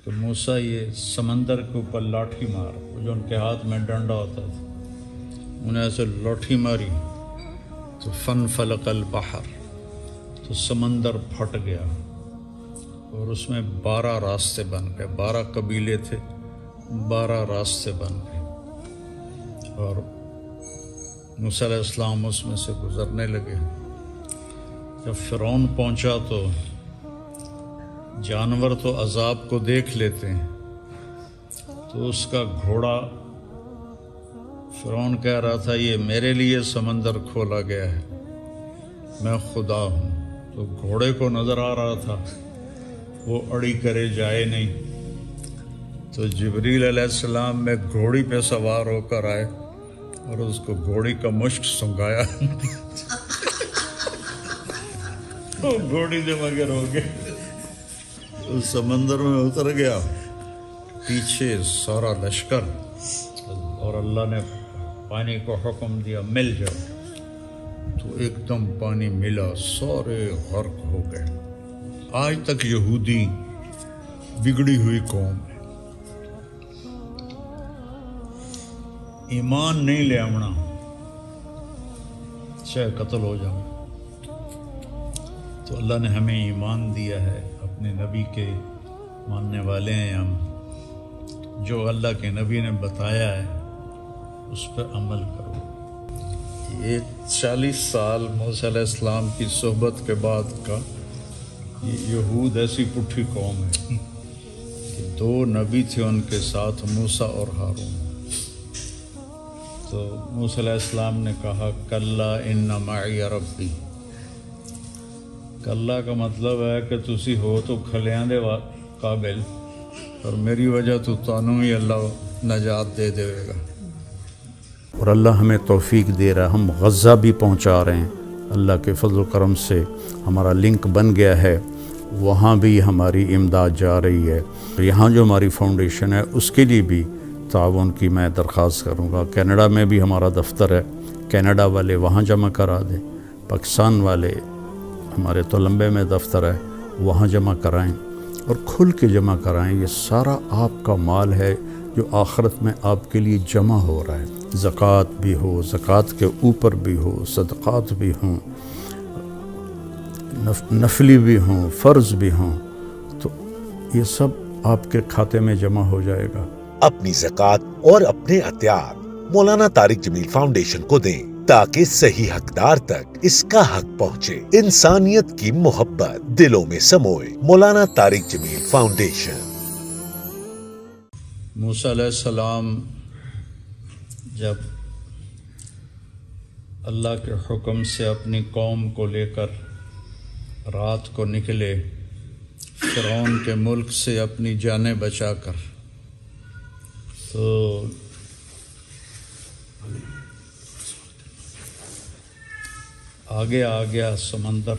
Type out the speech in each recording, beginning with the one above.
کہ موسیٰ یہ سمندر کے اوپر لاٹھی مار، وہ جو ان کے ہاتھ میں ڈنڈا ہوتا تھا، انہیں ایسے لاٹھی ماری تو فنفلق البحر، تو سمندر پھٹ گیا اور اس میں 12 راستے بن گئے، 12 قبیلے تھے، 12 راستے بن گئے، اور موسیٰ علیہ السلام اس میں سے گزرنے لگے۔ جب فرعون پہنچا تو جانور تو عذاب کو دیکھ لیتے ہیں، تو اس کا گھوڑا، فرعون کہہ رہا تھا یہ میرے لیے سمندر کھولا گیا ہے، میں خدا ہوں، تو گھوڑے کو نظر آ رہا تھا وہ اڑی کرے جائے نہیں، تو جبریل علیہ السلام میں گھوڑی پہ سوار ہو کر آئے اور اس کو گھوڑی کا مشک سنگایا وہ گھوڑی سے مگر ہو گیا، اس سمندر میں اتر گیا، پیچھے سارا لشکر، اور اللہ نے پانی کو حکم دیا مل جاؤ، تو ایک دم پانی ملا، سارے غرق ہو گئے۔ آج تک یہودی بگڑی ہوئی قوم ہے، ایمان نہیں لے آنا چاہے قتل ہو جاؤ۔ تو اللہ نے ہمیں ایمان دیا ہے، اپنے نبی کے ماننے والے ہیں ہم، جو اللہ کے نبی نے بتایا ہے اس پر عمل کرو۔ یہ 40 سال موسیٰ علیہ السلام کی صحبت کے بعد کا یہ یہود ایسی پٹھی قوم ہے کہ 2 نبی تھے ان کے ساتھ، موسیٰ اور ہارون۔ تو موسیٰ علیہ السلام نے کہا کلا ان معی ربی، کلا کا مطلب ہے کہ تسی ہو تو کھلیاں دے قابل، اور میری وجہ تو تانوں ہی اللہ نجات دے دے گا۔ اور اللہ ہمیں توفیق دے رہا ہے، ہم غزہ بھی پہنچا رہے ہیں، اللہ کے فضل و کرم سے ہمارا لنک بن گیا ہے، وہاں بھی ہماری امداد جا رہی ہے۔ یہاں جو ہماری فاؤنڈیشن ہے اس کے لیے بھی تعاون کی میں درخواست کروں گا۔ کینیڈا میں بھی ہمارا دفتر ہے، کینیڈا والے وہاں جمع کرا دیں، پاکستان والے ہمارے تولمبے میں دفتر ہے وہاں جمع کرائیں، اور کھل کے جمع کرائیں۔ یہ سارا آپ کا مال ہے جو آخرت میں آپ کے لیے جمع ہو رہا ہے، زکوٰۃ بھی ہو، زکوٰۃ کے اوپر بھی ہو، صدقات بھی ہوں، نفلی بھی ہوں، فرض بھی ہوں، تو یہ سب آپ کے کھاتے میں جمع ہو جائے گا۔ اپنی زکوٰۃ اور اپنے عطیات مولانا طارق جمیل فاؤنڈیشن کو دیں تاکہ صحیح حقدار تک اس کا حق پہنچے۔ انسانیت کی محبت دلوں میں سموئے۔ مولانا طارق جمیل فاؤنڈیشن۔ موسیٰ علیہ السلام جب اللہ کے حکم سے اپنی قوم کو لے کر رات کو نکلے فرعون کے ملک سے اپنی جانیں بچا کر، تو آگے آ گیا سمندر،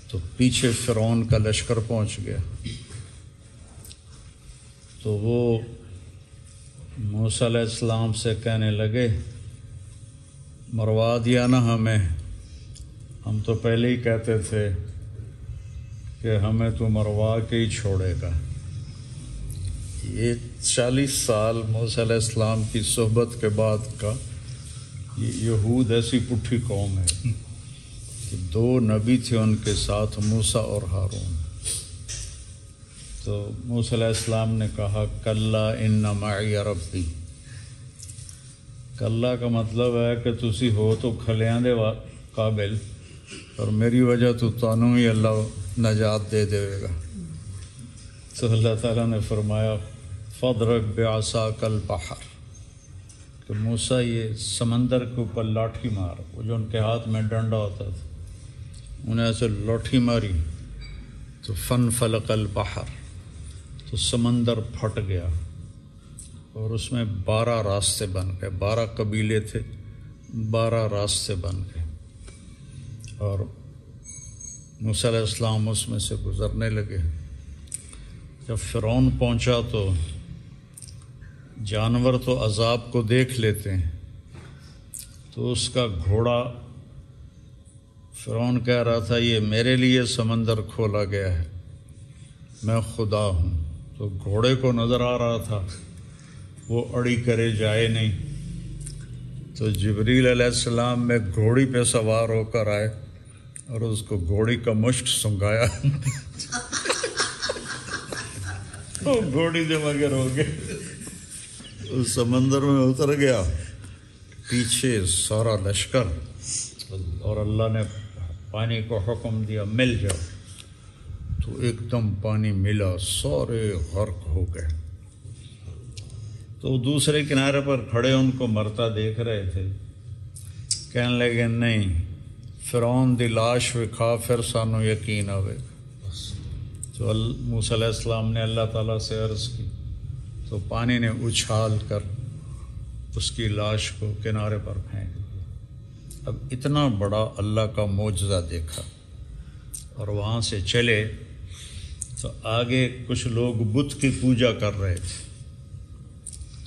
تو پیچھے فرعون کا لشکر پہنچ گیا، تو وہ موسیٰ علیہ السلام سے کہنے لگے مروا دیا نا ہمیں، ہم تو پہلے ہی کہتے تھے کہ ہمیں تو مروا کے ہی چھوڑے گا۔ یہ 40 سال موسیٰ علیہ السلام کی صحبت کے بعد کا یہ یہود ایسی پٹھی قوم ہے کہ 2 نبی تھے ان کے ساتھ، موسیٰ اور ہارون۔ تو موسیٰ علیہ السلام نے کہا کلا ان معی ربی، کلا کا مطلب ہے کہ تسی ہو تو کھلیاں دے قابل، اور میری وجہ تو تانوں ہی اللہ نجات دے دے گا۔ تو اللہ تعالیٰ نے فرمایا فَاضْرِب بِعَصَاكَ الْبَحْرَ، کہ موسیٰ یہ سمندر کے اوپر لاٹھی مار، وہ جو ان کے ہاتھ میں ڈنڈا ہوتا تھا، انہیں ایسے لاٹھی ماری تو فنفلق البحر، تو سمندر پھٹ گیا اور اس میں 12 راستے بن گئے، 12 قبیلے تھے، 12 راستے بن گئے، اور موسیٰ علیہ السلام اس میں سے گزرنے لگے۔ جب فرعون پہنچا تو جانور تو عذاب کو دیکھ لیتے ہیں، تو اس کا گھوڑا، فرعون کہہ رہا تھا یہ میرے لیے سمندر کھولا گیا ہے، میں خدا ہوں. تو گھوڑے کو نظر آ رہا تھا وہ اڑی کرے جائے نہیں. تو جبریل علیہ السلام میں گھوڑی پہ سوار ہو کر آئے اور اس کو گھوڑی کا مشک سنگایا. وہ گھوڑی دے مگر ہو گئے. اس سمندر میں اتر گیا. پیچھے سارا لشکر اور اللہ نے پانی کو حکم دیا مل جاؤ. تو ایک دم پانی ملا, سارے غرق ہو گئے. تو دوسرے کنارے پر کھڑے ان کو مرتا دیکھ رہے تھے. کہنے لگے نہیں, فرعون دی لاش وکھا پھر سانو یقین آوے. تو موسیٰ علیہ السلام نے اللہ تعالیٰ سے عرض کی تو پانی نے اچھال کر اس کی لاش کو کنارے پر پھینک دیا. اب اتنا بڑا اللہ کا معجزہ دیکھا اور وہاں سے چلے تو آگے کچھ لوگ بت کی پوجا کر رہے تھے.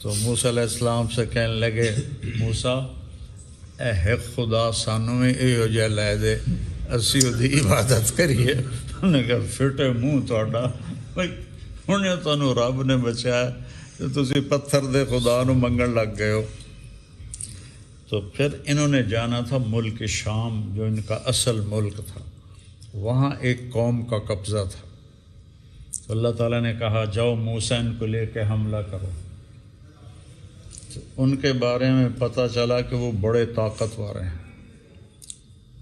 تو موسیٰ علیہ السلام سے کہنے لگے موسیٰ اے حق خدا سانو میں یہ ہو جائے لے دے اسی دی عبادت کریے. انہوں نے کہا فٹے منہ تہاڈا, بھائی ہنے تانوں رب نے بچایا تو تسی پتھر دے خدا نو منگن لگ گئے ہو. تو پھر انہوں نے جانا تھا ملک شام جو ان کا اصل ملک تھا. وہاں ایک قوم کا قبضہ تھا. تو اللہ تعالیٰ نے کہا جاؤ موسیٰ ان کو لے کے حملہ کرو. تو ان کے بارے میں پتہ چلا کہ وہ بڑے طاقتور ہیں.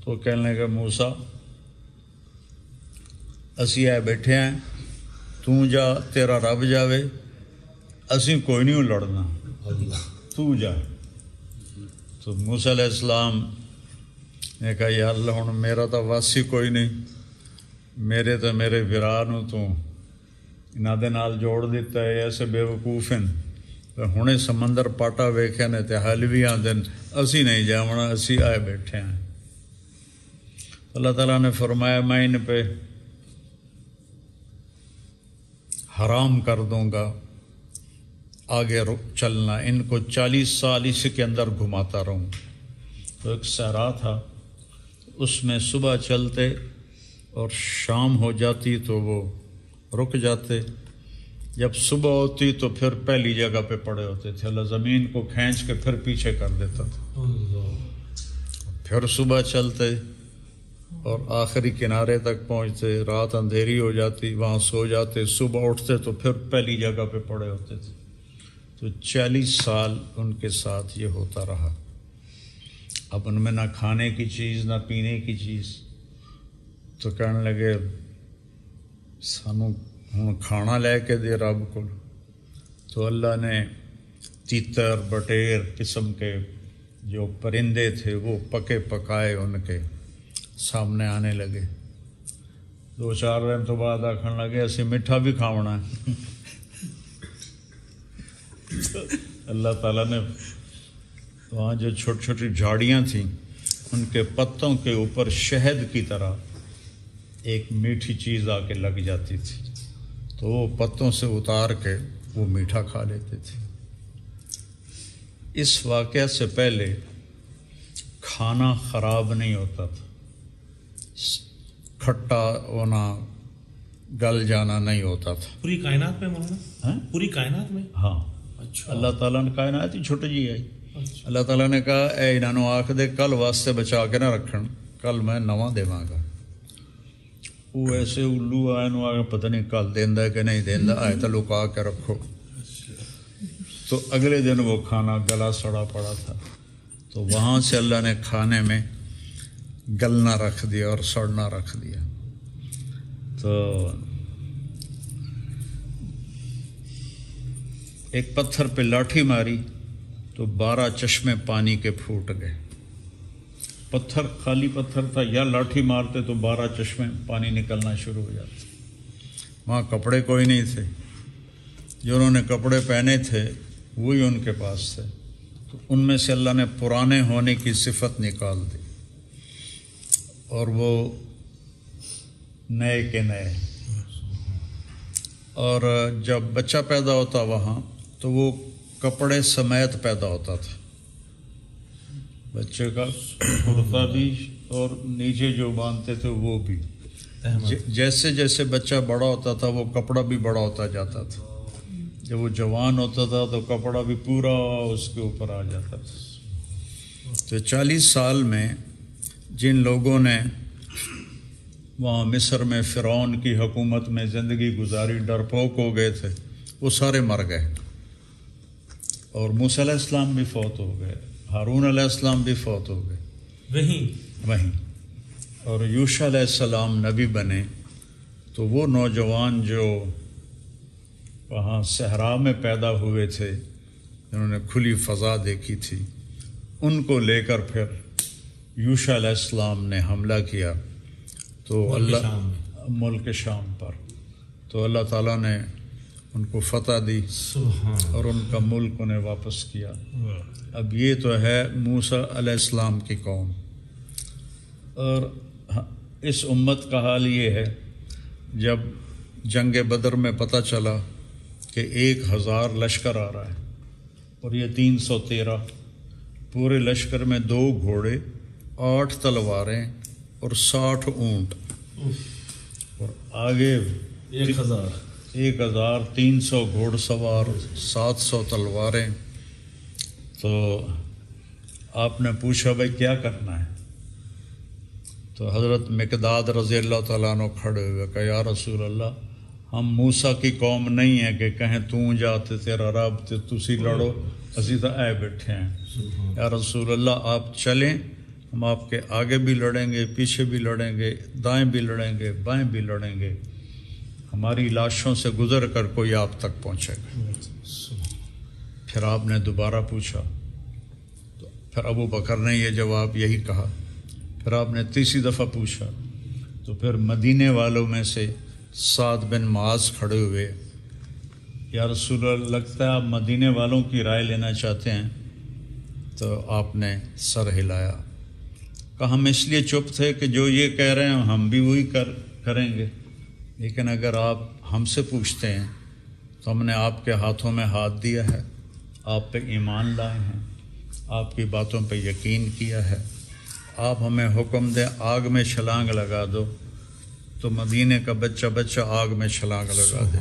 تو کہنے لگے موسیٰ اسی آئے بیٹھے ہیں, تو جا تیرا رب جاوے, اسی کوئی نہیں لڑنا, تو جا. تو موسیٰ علیہ السلام نے کہا یا اللہ ہن میرا تو واسی کوئی نہیں, میرے تو میرے ویرانوں تو انہاں دے نال جوڑ دیتا ہے, ایسے بے وقوف ہیں. ہنے سمندر پاٹا ویکھے نے تے حال بھی آندے اسی نہیں جاونا, اسی آئے بیٹھے ہیں. اللہ تعالیٰ نے فرمایا میں ان پہ حرام کر دوں گا آگے چلنا, ان کو 40 سال اسی کے اندر گھماتا رہوں. تو ایک صحرا تھا, اس میں صبح چلتے اور شام ہو جاتی تو وہ رک جاتے. جب صبح ہوتی تو پھر پہلی جگہ پہ پڑے ہوتے تھے. اللہ زمین کو کھینچ کے پھر پیچھے کر دیتا تھا. پھر صبح چلتے اور آخری کنارے تک پہنچتے, رات اندھیری ہو جاتی, وہاں سو جاتے, صبح اٹھتے تو پھر پہلی جگہ پہ پڑے ہوتے تھے. تو 40 سال ان کے ساتھ یہ ہوتا رہا. اب ان میں نہ کھانے کی چیز نہ پینے کی چیز. تو کہنے لگے سانو ہوں کھانا لے کے دے رب کو. تو اللہ نے تیتر بٹیر قسم کے جو پرندے تھے وہ پکے پکائے ان کے سامنے آنے لگے. 2-4 دن تو بعد آکھن لگے اسی میٹھا بھی کھاونا ہے. اللہ تعالیٰ نے وہاں جو چھوٹی چھوٹی جھاڑیاں تھیں ان کے پتوں کے اوپر شہد کی طرح ایک میٹھی چیز آ کے لگ جاتی تھی. تو وہ پتوں سے اتار کے وہ میٹھا کھا لیتے تھے. اس واقعہ سے پہلے کھانا خراب نہیں ہوتا تھا, کھٹا ہونا گل جانا نہیں ہوتا تھا. پوری کائنات میں مولانا, پوری کائنات میں. ہاں اچھا, اللہ تعالیٰ نے کائنات ہی چھوٹی جی ہے. اللہ تعالیٰ نے کہا اے انہوں آکھ دے کل واسطے بچا کے نہ رکھن, کل میں نواں دیواں گا. وہ ایسے الو آئے نو آگے پتہ نہیں کل دیندا ہے کہ نہیں دیندا, آئے تو لکا کے رکھو. تو اگلے دن وہ کھانا گلا سڑا پڑا تھا. تو وہاں سے اللہ نے کھانے میں گلنا رکھ دیا اور سڑنا رکھ دیا. تو ایک پتھر پہ لاٹھی ماری تو 12 چشمے پانی کے پھوٹ گئے. پتھر خالی پتھر تھا, یا لاٹھی مارتے تو 12 چشمے پانی نکلنا شروع ہو جاتے. وہاں کپڑے کوئی نہیں تھے, جنہوں نے کپڑے پہنے تھے وہی ان کے پاس تھے. تو ان میں سے اللہ نے پرانے ہونے کی صفت نکال دی اور وہ نئے کے نئے. اور جب بچہ پیدا ہوتا وہاں تو وہ کپڑے سمیت پیدا ہوتا تھا. بچے کا کرتا بھی اور نیچے جو باندھتے تھے وہ بھی. جیسے جیسے بچہ بڑا ہوتا تھا وہ کپڑا بھی بڑا ہوتا جاتا تھا. جب وہ جوان ہوتا تھا تو کپڑا بھی پورا اس کے اوپر آ جاتا تھا. تو 40 سال میں جن لوگوں نے وہاں مصر میں فرعون کی حکومت میں زندگی گزاری، ڈرپوک ہو گئے تھے، وہ سارے مر گئے. اور موسیٰ علیہ السلام بھی فوت ہو گئے، ہارون علیہ السلام بھی فوت ہو گئے وہیں. اور یوشع علیہ السلام نبی بنے. تو وہ نوجوان جو وہاں صحرا میں پیدا ہوئے تھے، جنہوں نے کھلی فضا دیکھی تھی، ان کو لے کر پھر یوشع علیہ السلام نے حملہ کیا تو ملک شام پر. تو اللہ تعالیٰ نے ان کو فتح دی اور ان کا ملک انہیں واپس کیا. اب یہ تو ہے موسیٰ علیہ السلام کی قوم. اور اس امت کا حال یہ ہے، جب جنگ بدر میں پتہ چلا کہ 1000 لشکر آ رہا ہے اور یہ 313، پورے لشکر میں 2 گھوڑے، 8 تلواریں اور 60 اونٹ، اور آگے 1300 گھوڑ سوار، 700 تلواریں. تو آپ نے پوچھا بھائی کیا کرنا ہے؟ تو حضرت مقداد رضی اللہ تعالیٰ عنہ کھڑے ہوئے کہ یا رسول اللہ، ہم موسیٰ کی قوم نہیں ہیں کہ کہیں تو جاتے تیرا رب تے تسی لڑو، اسی تو اے بیٹھے ہیں. یا رسول اللہ آپ چلیں، ہم آپ کے آگے بھی لڑیں گے، پیچھے بھی لڑیں گے، دائیں بھی لڑیں گے، بائیں بھی لڑیں گے، ہماری لاشوں سے گزر کر کوئی آپ تک پہنچے گا. پھر آپ نے دوبارہ پوچھا تو پھر ابو بکر نے یہ جواب یہی کہا. پھر آپ نے تیسری دفعہ پوچھا تو پھر مدینے والوں میں سے سعد بن معاذ کھڑے ہوئے. یا رسول اللہ، لگتا ہے آپ مدینے والوں کی رائے لینا چاہتے ہیں. تو آپ نے سر ہلایا، کہا ہم اس لیے چپ تھے کہ جو یہ کہہ رہے ہیں ہم بھی وہی کریں گے، لیکن اگر آپ ہم سے پوچھتے ہیں تو ہم نے آپ کے ہاتھوں میں ہاتھ دیا ہے، آپ پہ ایمان لائے ہیں، آپ کی باتوں پہ یقین کیا ہے. آپ ہمیں حکم دیں آگ میں چھلانگ لگا دو تو مدینے کا بچہ بچہ آگ میں چھلانگ لگا دے.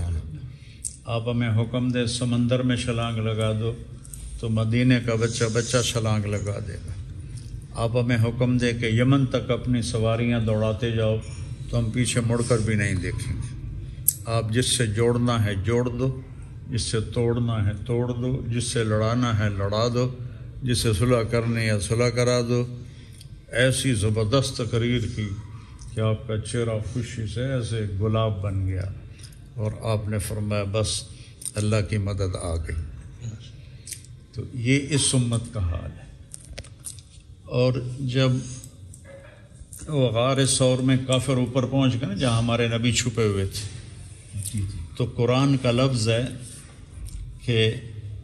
آپ ہمیں حکم دیں سمندر میں چھلانگ لگا دو تو مدینے کا بچہ بچہ چھلانگ لگا دے گا. آپ ہمیں حکم دیں کہ یمن تک اپنی سواریاں دوڑاتے جاؤ تو ہم پیچھے مڑ کر بھی نہیں دیکھیں گے. آپ جس سے جوڑنا ہے جوڑ دو، جس سے توڑنا ہے توڑ دو، جس سے لڑانا ہے لڑا دو، جس سے صلح کرنی ہے صلح کرا دو. ایسی زبردست تقریر کی کہ آپ کا چہرہ خوشی سے ایسے گلاب بن گیا، اور آپ نے فرمایا بس اللہ کی مدد آ گئی. تو یہ اس امت کا حال ہے. اور جب وہ غار ثور میں کافر اوپر پہنچ گئے نا، جہاں ہمارے نبی چھپے ہوئے تھے، تو قرآن کا لفظ ہے کہ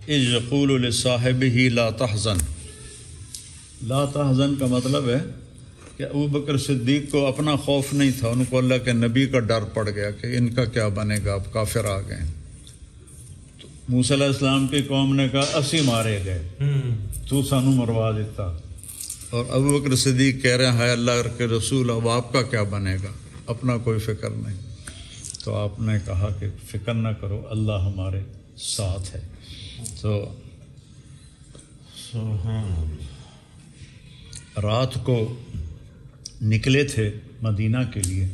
اذ یقول لصاحبہ لا تحزن. لا تحزن کا مطلب ہے کہ ابو بکر صدیق کو اپنا خوف نہیں تھا، ان کو اللہ کے نبی کا ڈر پڑ گیا کہ ان کا کیا بنے گا، اب کافر آ گئے. تو موسیٰ علیہ السلام کی قوم نے کہا اسی مارے گئے، تو سانو مروا دیتا. اور ابو بکر صدیق کہہ رہے ہیں ہے اللہ کے رسول، اب آپ کا کیا بنے گا، اپنا کوئی فکر نہیں. تو آپ نے کہا کہ فکر نہ کرو، اللہ ہمارے ساتھ ہے. تو رات کو نکلے تھے مدینہ کے لیے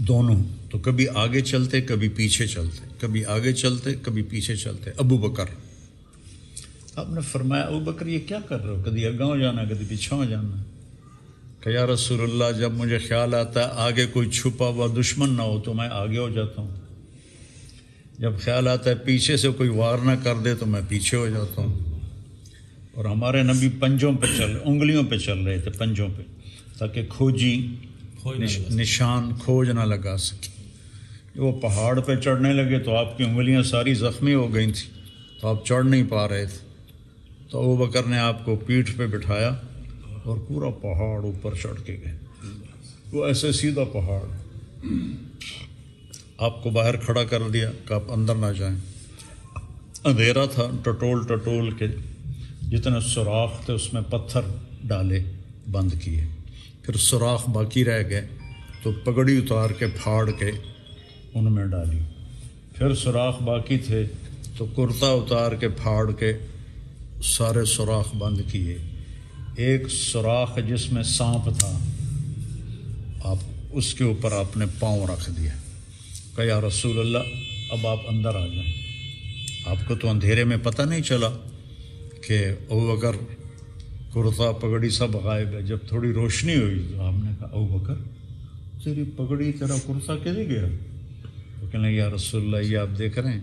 دونوں، تو کبھی آگے چلتے کبھی پیچھے چلتے، کبھی آگے چلتے کبھی پیچھے چلتے. ابو بکر، آپ نے فرمایا ابو بکر یہ کیا کر رہے ہو، کبھی اگاؤں جانا کبھی پیچھوں جانا. کہ یا رسول اللہ جب مجھے خیال آتا ہے آگے کوئی چھپا ہوا دشمن نہ ہو تو میں آگے ہو جاتا ہوں، جب خیال آتا ہے پیچھے سے کوئی وار نہ کر دے تو میں پیچھے ہو جاتا ہوں. اور ہمارے نبی پنجوں پہ انگلیوں پہ چل رہے تھے، پنجوں پہ، تاکہ کھوجی نشان کھوج نہ لگا سکے. وہ پہاڑ پہ چڑھنے لگے تو آپ کی انگلیاں ساری زخمی ہو گئی تھیں تو آپ چڑھ نہیں پا رہے تھے. تو ابو بکر نے آپ کو پیٹھ پہ بٹھایا اور پورا پہاڑ اوپر چڑھ کے گئے. وہ ایسے سیدھا پہاڑ، آپ کو باہر کھڑا کر دیا کہ آپ اندر نہ جائیں. اندھیرا تھا، ٹٹول کے جتنے سوراخ تھے اس میں پتھر ڈالے، بند کیے. پھر سوراخ باقی رہ گئے تو پگڑی اتار کے پھاڑ کے ان میں ڈالی. پھر سوراخ باقی تھے تو کرتا اتار کے پھاڑ کے سارے سوراخ بند کیے. ایک سوراخ جس میں سانپ تھا آپ اس کے اوپر آپ نے پاؤں رکھ دیا. کہا یا رسول اللہ اب آپ اندر آ جائیں. آپ کو تو اندھیرے میں پتہ نہیں چلا کہ ابوبکر کرتا پگڑی سب غائب ہے. جب تھوڑی روشنی ہوئی تو آپ نے کہا ابوبکر تیری پگڑی تیرا کرتا کیسے گیا؟ تو کہنے لگے یا رسول اللہ یہ آپ دیکھ رہے ہیں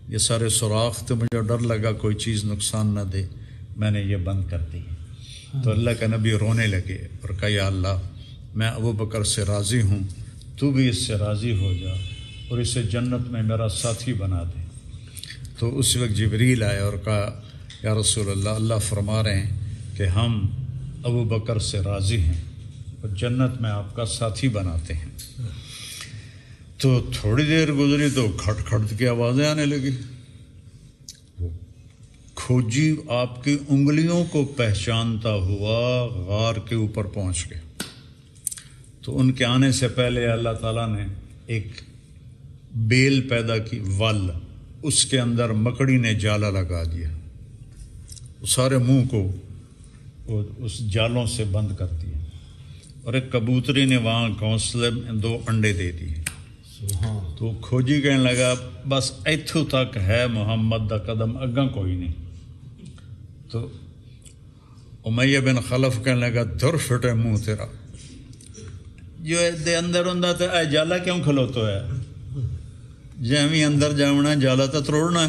یہ سارے سوراخ تو مجھے ڈر لگا کوئی چیز نقصان نہ دے میں نے یہ بند کر دی. تو اللہ کا نبی رونے لگے اور کہا یا اللہ میں ابوبکر سے راضی ہوں تو بھی اس سے راضی ہو جا اور اسے جنت میں میرا ساتھی بنا دے. تو اس وقت جبریل آئے اور کہا یا رسول اللہ اللہ فرما رہے ہیں کہ ہم ابوبکر سے راضی ہیں اور جنت میں آپ کا ساتھی بناتے ہیں. تو تھوڑی دیر گزری تو کھٹ کھٹ کی آوازیں آنے لگی. کھوجی آپ کی انگلیوں کو پہچانتا ہوا غار کے اوپر پہنچ گیا. تو ان کے آنے سے پہلے اللہ تعالیٰ نے ایک بیل پیدا کی ول اس کے اندر مکڑی نے جالا لگا دیا. سارے منہ کو اس جالوں سے بند کر دیا اور ایک کبوتری نے وہاں گھونسلے میں 2 انڈے دے دیے. تو کھوجی کہنے لگا بس ایتھو تک ہے محمد دا قدم اگاں کوئی نہیں. تو امیہ بن خلف کہنے لگا دھر فٹے منہ تیرا جو دے اندر ہوندا تے اے جالا کیوں کھلوتو ہے جیویں اندر جاونا جالا تو تروڑنا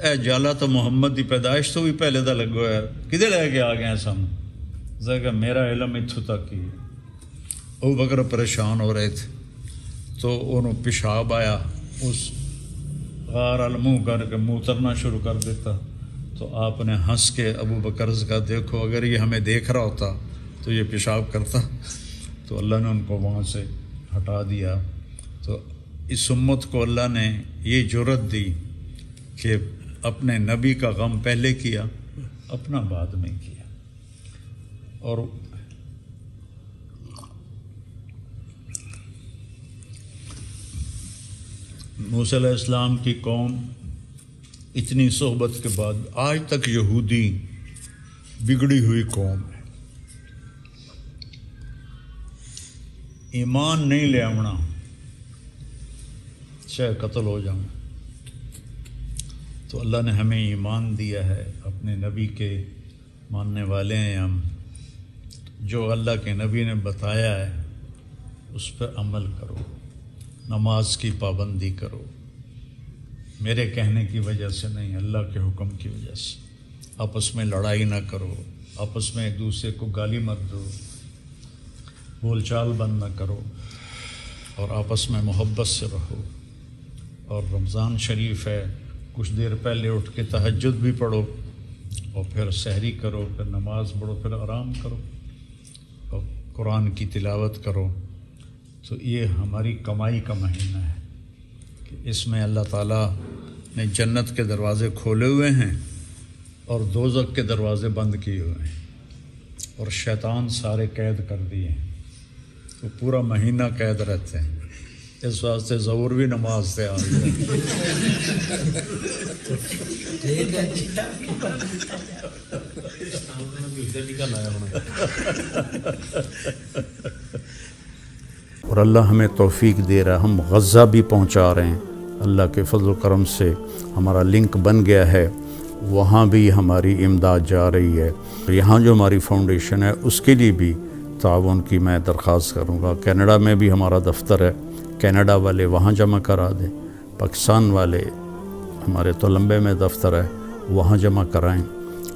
اے جالا تو محمد دی پیدائش تو بھی پہلے دا لگو ہے کدے لے کے آ گئے سن کہ میرا علم اتھو تک ہی. ابوبکر پریشان ہو رہے تھے تو انہوں پیشاب آیا اس غار المنہ کر کے منہ ترنا شروع کر دیتا. تو آپ نے ہنس کے ابوبکر سے کہا دیکھو اگر یہ ہمیں دیکھ رہا ہوتا تو یہ پیشاب کرتا. تو اللہ نے ان کو وہاں سے ہٹا دیا. تو اس امت کو اللہ نے یہ جرأت دی کہ اپنے نبی کا غم پہلے کیا اپنا بعد میں کیا. اور موسیٰ علیہ السلام کی قوم اتنی صحبت کے بعد آج تک یہودی بگڑی ہوئی قوم ہے. ایمان نہیں لے آنا چاہے قتل ہو جاؤں. تو اللہ نے ہمیں ایمان دیا ہے اپنے نبی کے ماننے والے ہیں ہم. جو اللہ کے نبی نے بتایا ہے اس پہ عمل کرو. نماز کی پابندی کرو میرے کہنے کی وجہ سے نہیں اللہ کے حکم کی وجہ سے. آپس میں لڑائی نہ کرو آپس میں ایک دوسرے کو گالی مت دو بول چال بند نہ کرو اور آپس میں محبت سے رہو. اور رمضان شریف ہے کچھ دیر پہلے اٹھ کے تہجد بھی پڑھو اور پھر سحری کرو پھر نماز پڑھو پھر آرام کرو اور قرآن کی تلاوت کرو. تو یہ ہماری کمائی کا مہینہ ہے کہ اس میں اللہ تعالیٰ نے جنت کے دروازے کھولے ہوئے ہیں اور دوزخ کے دروازے بند کیے ہوئے ہیں اور شیطان سارے قید کر دیے ہیں. تو پورا مہینہ قید رہتے ہیں. اس واسطے ظہور بھی نماز سے آ گئے. اور اللہ ہمیں توفیق دے رہا ہے. ہم غزہ بھی پہنچا رہے ہیں. اللہ کے فضل و کرم سے ہمارا لنک بن گیا ہے وہاں بھی ہماری امداد جا رہی ہے. یہاں جو ہماری فاؤنڈیشن ہے اس کے لیے بھی تعاون کی میں درخواست کروں گا. کینیڈا میں بھی ہمارا دفتر ہے. کینیڈا والے وہاں جمع کرا دیں. پاکستان والے ہمارے تولمبے میں دفتر ہے وہاں جمع کرائیں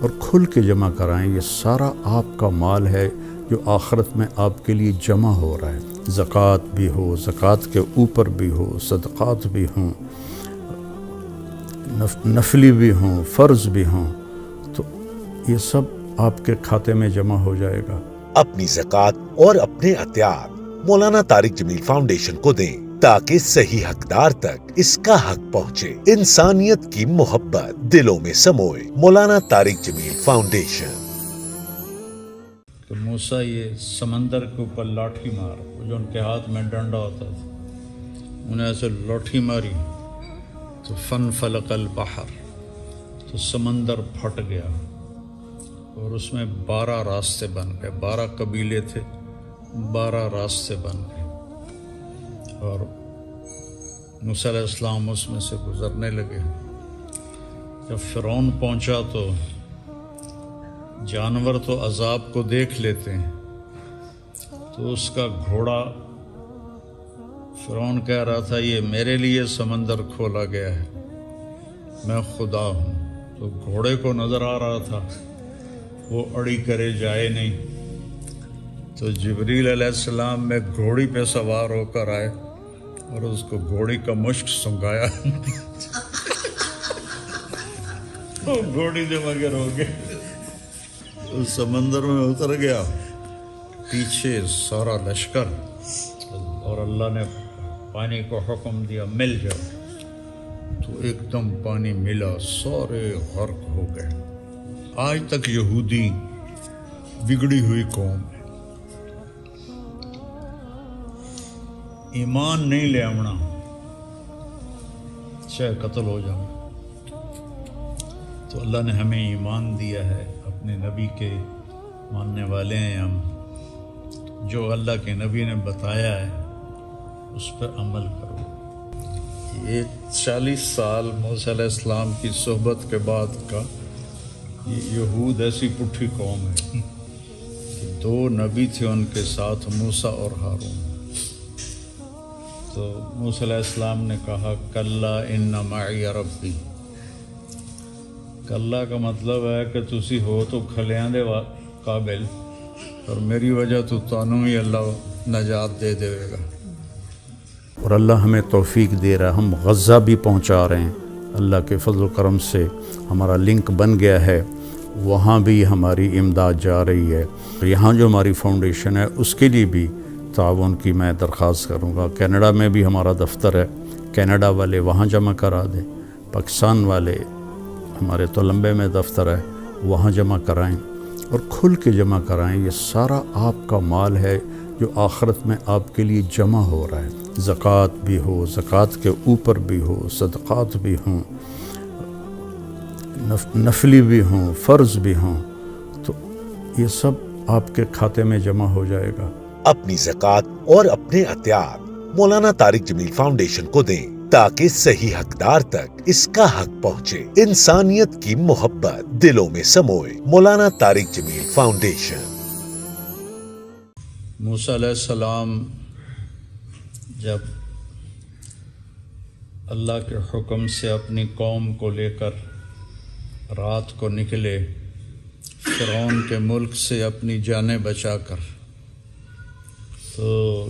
اور کھل کے جمع کرائیں. یہ سارا آپ کا مال ہے جو آخرت میں آپ کے لیے جمع ہو رہا ہے. زکوٰۃ بھی ہو زکوٰۃ کے اوپر بھی ہو صدقات بھی ہوں نفلی بھی ہوں فرض بھی ہوں تو یہ سب آپ کے کھاتے میں جمع ہو جائے گا. اپنی زکوٰۃ اور اپنے عطیات مولانا طارق جمیل فاؤنڈیشن کو دیں تاکہ صحیح حقدار تک اس کا حق پہنچے. انسانیت کی محبت دلوں میں سموئے. مولانا طارق جمیل فاؤنڈیشن. موسیٰ یہ سمندر کے اوپر لاٹھی مار، وہ جو ان کے ہاتھ میں ڈنڈا ہوتا تھا، انہیں ایسے لاٹھی ماری تو فنفلق البحر، تو سمندر پھٹ گیا اور اس میں 12 راستے بن گئے، 12 قبیلے تھے، 12 راستے بن گئے، اور موسیٰ علیہ السلام اس میں سے گزرنے لگے۔ جب فرعون پہنچا تو جانور تو عذاب کو دیکھ لیتے ہیں، تو اس کا گھوڑا، فرعون کہہ رہا تھا یہ میرے لیے سمندر کھولا گیا ہے، میں خدا ہوں، تو گھوڑے کو نظر آ رہا تھا وہ اڑی کرے جائے نہیں، تو جبریل علیہ السلام میں گھوڑی پہ سوار ہو کر آئے اور اس کو گھوڑی کا مشک سنگایا، وہ گھوڑی سے مگر ہو گئے، اس سمندر میں اتر گیا، پیچھے سارا لشکر، اور اللہ نے پانی کو حکم دیا مل جاؤ، تو ایک دم پانی ملا، سارے غرق ہو گئے۔ آج تک یہودی بگڑی ہوئی قوم ہے، ایمان نہیں لے آنا چاہے قتل ہو جاؤ۔ تو اللہ نے ہمیں ایمان دیا ہے، اپنے نبی کے ماننے والے ہیں ہم، جو اللہ کے نبی نے بتایا ہے اس پر عمل کرو۔ یہ 40 سال موسیٰ علیہ السلام کی صحبت کے بعد کا یہ یہود ایسی پٹھی قوم ہے کہ 2 نبی تھے ان کے ساتھ، موسیٰ اور ہارون۔ تو موسیٰ علیہ السلام نے کہا کلا ان معی ربی، کلا کا مطلب ہے کہ تسی ہو تو کھلیاں دے قابل، اور میری وجہ تو تانوں ہی اللہ نجات دے دے گا۔ اور اللہ ہمیں توفیق دے رہا ہے، ہم غزہ بھی پہنچا رہے ہیں، اللہ کے فضل و کرم سے ہمارا لنک بن گیا ہے، وہاں بھی ہماری امداد جا رہی ہے۔ یہاں جو ہماری فاؤنڈیشن ہے اس کے لیے بھی تعاون کی میں درخواست کروں گا۔ کینیڈا میں بھی ہمارا دفتر ہے، کینیڈا والے وہاں جمع کرا دیں، پاکستان والے ہمارے تولمبے میں دفتر ہے وہاں جمع کرائیں، اور کھل کے جمع کرائیں۔ یہ سارا آپ کا مال ہے جو آخرت میں آپ کے لیے جمع ہو رہا ہے، زکوٰۃ بھی ہو، زکوٰۃ کے اوپر بھی ہو، صدقات بھی ہوں، نفلی بھی ہوں، فرض بھی ہوں، تو یہ سب آپ کے کھاتے میں جمع ہو جائے گا۔ اپنی زکوٰۃ اور اپنے عطیات مولانا طارق جمیل فاؤنڈیشن کو دیں تاکہ صحیح حقدار تک اس کا حق پہنچے۔ انسانیت کی محبت دلوں میں سموئے۔ مولانا طارق جمیل فاؤنڈیشن۔ موسیٰ علیہ السلام جب اللہ کے حکم سے اپنی قوم کو لے کر رات کو نکلے، فرعون کے ملک سے اپنی جانیں بچا کر، تو